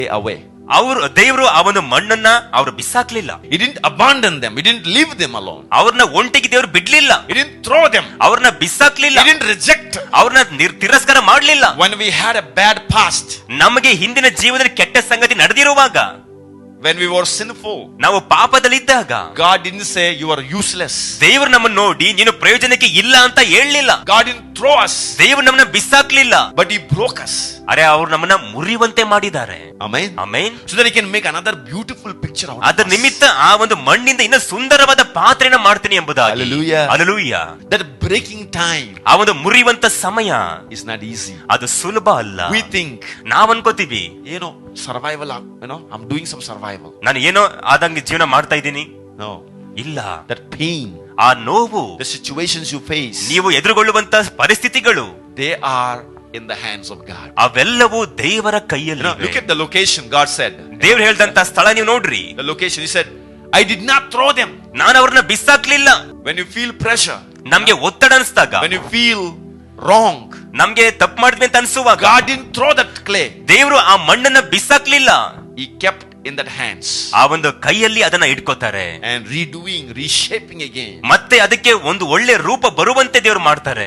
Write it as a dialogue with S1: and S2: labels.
S1: away.
S2: ದೇವರು ಆ ಒಂದು ಮಣ್ಣನ್ನ ಅವರು ಬಿಸಾಕ್ಲಿಲ್ಲ.
S1: He didn't abandon them. He didn't leave them alone.
S2: ಅವ್ರನ್ನ ಒಂಟಿಗೆ ದೇವರು ಬಿಡ್ಲಿಲ್ಲ.
S1: He didn't throw them.
S2: ಅವ್ರನ್ನ ಬಿಸಾಕ್ಲಿಲ್ಲ.
S1: He didn't reject.
S2: ಅವ್ರನ್ನ ತಿರಸ್ಕಾರ ಮಾಡ್ಲಿಲ್ಲ.
S1: When we had a bad past,
S2: ನಮಗೆ ಹಿಂದಿನ ಜೀವನದಲ್ಲಿ ಕೆಟ್ಟ ಸಂಗತಿ ನಡೆದಿರುವಾಗ,
S1: when we were sinful,
S2: ನಾವು ಪಾಪದಲ್ಲಿದ್ದಾಗ,
S1: God didn't say you are useless.
S2: ದೇವರು ನಮ್ಮನ್ನು ನೋಡಿ ನೀನು ಪ್ರಯೋಜನಕ್ಕೆ ಇಲ್ಲ ಅಂತ ಹೇಳಲಿಲ್ಲ.
S1: God didn't throw us.
S2: ದೇವರು ನಮ್ಮನ್ನ ಬಿಸಾಕ್ಲಿಲ್ಲ.
S1: But He broke us.
S2: ಅರೆ ಅವರು ನಮ್ಮನ್ನ ಮುರಿಯುವಂತೆ ಮಾಡಿದ್ದಾರೆ.
S1: Amen.
S2: Amen.
S1: So that He can make another beautiful picture out of
S2: ಅದರ
S1: us.
S2: ನಿಮಿತ್ತ ಆ ಒಂದು ಮಣ್ಣಿಂದ ಇನ್ನ ಸುಂದರವಾದ ಪಾತ್ರೆನ ಮಾಡ್ತೀನಿ ಎಂಬುದಾಗಿ.
S1: Hallelujah.
S2: Hallelujah.
S1: That breaking time
S2: ಆ ಒಂದು ಮುರಿಯುವಂತ ಸಮಯ
S1: is not easy.
S2: ಅದು ಸುಲಭ ಅಲ್ಲ.
S1: We think,
S2: ನಾವ್ ಅನ್ಕೋತೀವಿ,
S1: survival, I'm doing some survival.
S2: ನಾನು ಏನೋ ಆದಂಗೆ ಜೀವನ ಮಾಡ್ತಾ ಇದ್ದೀನಿ.
S1: No.
S2: ಇಲ್ಲ.
S1: That pain,
S2: ಆ ನೋವು,
S1: the situations you face,
S2: ನೀವು ಎದುರುಗೊಳ್ಳುವಂತ ಪರಿಸ್ಥಿತಿಗಳು,
S1: they are in the hands of God.
S2: ಅವೆಲ್ಲವೂ ದೇವರ ಕೈಯಲ್ಲಿ.
S1: Look at the location. God said,
S2: ದೇವರು ಹೇಳಿದಂತ ಸ್ಥಳ ನೀವು ನೋಡ್ರಿ.
S1: the location, He said, I did not throw them.
S2: ನಾನು ಅವ್ರನ್ನ ಬಿಸಾಕ್ಲಿಲ್ಲ.
S1: When you feel pressure,
S2: ನಮ್ಗೆ ಒತ್ತಡ ಅನ್ಸ್ದಾಗ,
S1: when you feel wrong,
S2: ನಮ್ಗೆ ತಪ್ಪು ಮಾಡಿದ್ವಿ ಅಂತ ಅನ್ಸುವಾಗ,
S1: God didn't throw that clay.
S2: ದೇವರು ಆ ಮಣ್ಣನ್ನ ಬಿಸಾಕ್ಲಿಲ್ಲ.
S1: He kept in that hands.
S2: ಆ ಒಂದು ಕೈಯಲ್ಲಿ ಅದನ್ನ ಇಟ್ಕೋತಾರೆ.
S1: And reshaping again.
S2: ಮತ್ತೆ ಅದಕ್ಕೆ ಒಂದು ಒಳ್ಳೆ ರೂಪ ಬರುವಂತೆ ದೇವರು ಮಾಡ್ತಾರೆ.